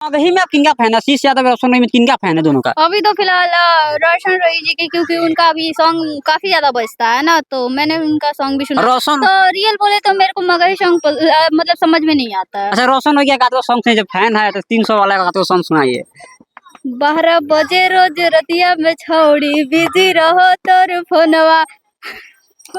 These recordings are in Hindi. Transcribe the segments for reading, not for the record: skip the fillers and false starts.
वही में आप किनका फैन है? शीश यादव रोशन रही में किनका फैन है दोनों का? अभी तो फिलहाल रोशन रॉय जी की, क्योंकि उनका अभी सॉन्ग काफी ज्यादा बजता है ना, तो मैंने उनका सॉन्ग भी सुना। रोशन तो रियल बोले तो मेरे को मगही सॉन्ग मतलब समझ में नहीं आता है। अच्छा रोशन हो गया गातो सॉन्ग से जब फैन है तो 300 वाला गातो सॉन्ग सुनाइए। 12 बजे रोज रतिया में छोड़ी बिजी रहो तोर फोनवा।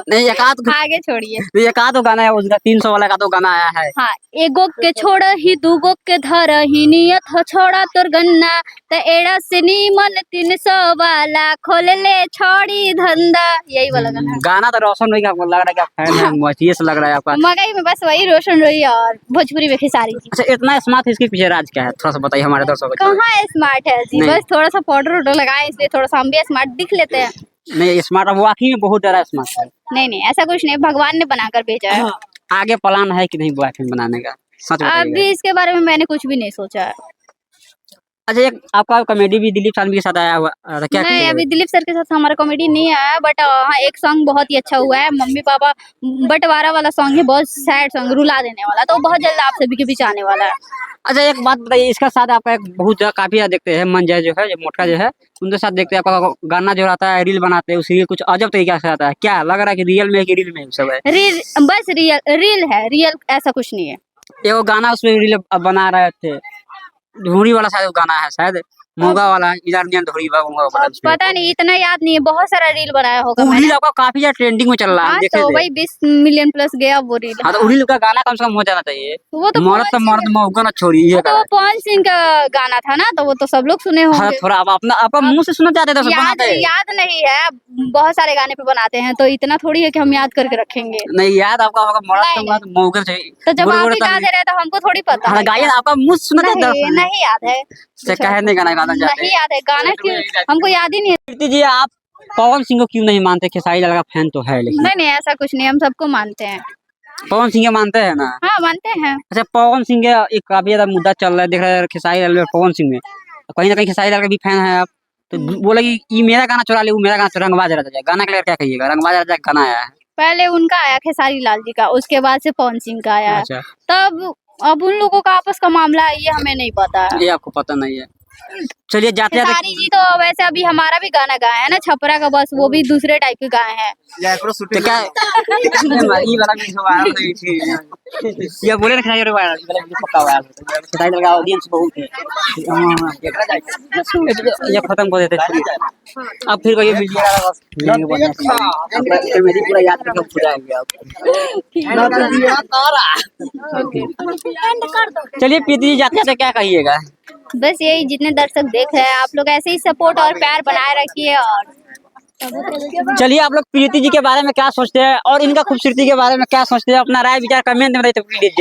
नहीं आगे छोड़िए। एकाध गाना है उसका 300 वाला का तो गाना आया है। हाँ, एगो के छोड़ ही दूगो के धर ही नियत हो छोड़ा तोर गन्ना, त एड़ा से नीमन 300 वाला खोल ले छोड़ी धंधा, यही वाला गाना। गाना तो रोशन रही आपको लग रहा है कि आप फैन है, मचिए से लग रहा है आपका। मगही में बस वही रोशन रही और भोजपुरी में खेसारी जी। अच्छा इतना स्मार्ट है, इसके पीछे राज क्या है? थोड़ा सा बताइए हमारे दर्शकों को। कहाँ स्मार्ट है जी, बस थोड़ा सा पाउडर वाउडर लगाए इसलिए थोड़ा सा हम भी स्मार्ट दिख लेते हैं। नहीं स्मार्ट वाकई में बहुत ज्यादा स्मार्ट है। नहीं ऐसा कुछ नहीं, भगवान ने बनाकर भेजा है। आगे प्लान है कि नहीं बॉयफ्रेंड बनाने का? सच बताइएगा। अभी इसके बारे में मैंने कुछ भी नहीं सोचा है। अच्छा एक आपका कॉमेडी भी दिलीप शानवी के साथ आया हुआ क्या? नहीं अभी दिलीप सर के साथ हमारा कॉमेडी नहीं आया, बट हाँ एक सॉन्ग बहुत ही अच्छा हुआ है, मम्मी पापा बंटवारा वाला सॉन्ग है, बहुत सैड सॉन्ग, रुला देने वाला, तो बहुत जल्द आप सभी के बीच आने वाला है। अच्छा एक बात बताइए, इसका साथ आपका एक बहुत काफी ज्यादा देखते हैं मंजय जो है, जो मोटका जो है, उनके साथ देखते हैं आपका गाना जो रहता है, रील बनाते हैं, उसी कुछ अजब तरीके से आता है। क्या लग रहा है कि रियल में है कि रील में सब है? रील, बस रील है, रियल ऐसा कुछ नहीं है। ये वो गाना उसमें रील बना रहे थे, धूरी वाला शायद गाना है, शायद मोगा वाला इधर नियन धूरी वाला पता नहीं, इतना याद नहीं है, बहुत सारा रील बनाया होगा मैंने। रील आपका काफी ज्यादा ट्रेंडिंग में चल रहा है, देखे तो थे। वही 20 मिलियन प्लस गया वो रील। हाँ तो रील का गाना कम से कम हो जाना चाहिए। वो तो मर्द मौका ना छोड़िए। तो वो पवन सिंह का गाना था ना, तो वो तो सब लोग सुने होंगे। थोड़ा आप अपना आपका मुंह से सुनना चाहते थे, याद नहीं है, बहुत सारे गाने पे बनाते हैं, तो इतना थोड़ी है कि हम याद करके रखेंगे। नहीं याद आपका मर्द मौका चाहिए, तो जब आप ही गा दे रहे तो हमको थोड़ी पता है। गाइए आपका मुंह सुनना चाहते। नहीं याद है, कहने गाना गाना चाहते नहीं याद है गाना, क्यों हमको याद ही नहीं है। कीर्ति जी आप पवन सिंह को क्यों नहीं मानते? खेसारी लाल का फैन तो है लेकिन। नहीं ऐसा कुछ नहीं, हम सबको मानते हैं। पवन सिंह को मानते हैं ना? हाँ मानते हैं। अच्छा पवन सिंह का एक काफी ज्यादा मुद्दा चल रहा है, देख रहे हैं खेसारी लाल और पवन सिंह में, कहीं ना कहीं खेसारी लाल का भी फैन है आप, तो बोले कि ये मेरा गाना चुरा ले, वो मेरा गाना चुरा, रंगबाज राजा जाए गाना के लिए क्या कहिएगा? रंगबाज राजा गाना आया है, पहले उनका आया खेसारी लाल जी का, उसके बाद से पवन सिंह का आया। अच्छा तब अब उन लोगों का आपस का मामला है, ये हमें नहीं पता है। ये आपको पता नहीं है? चलिए जाते खेसारी जी तो वैसे अभी हमारा भी गाना गाए हैं ना, छपरा का, बस वो भी दूसरे टाइप के गाए हैं। तो क्या ये वाला भी वायरल नहीं थी, ये बोले ना खेसारी वाला ये वाला पक्का वायरल है, खेसारी का ऑडियंस बहुत है। ये खत्म कर देते हैं अब, फिर कोई मीडिया का बस मेरी पूरा याद करके पूरा हो गया। चलिए प्रीति जी जाते जाते क्या कहिएगा? बस यही, जितने दर्शक देख रहे हैं आप लोग ऐसे ही सपोर्ट और प्यार बनाए रखिए। और चलिए आप लोग प्रीति जी के बारे में क्या सोचते हैं और इनका खूबसूरती के बारे में क्या सोचते हैं, अपना राय विचार कमेंट में बताइए। तो प्लीज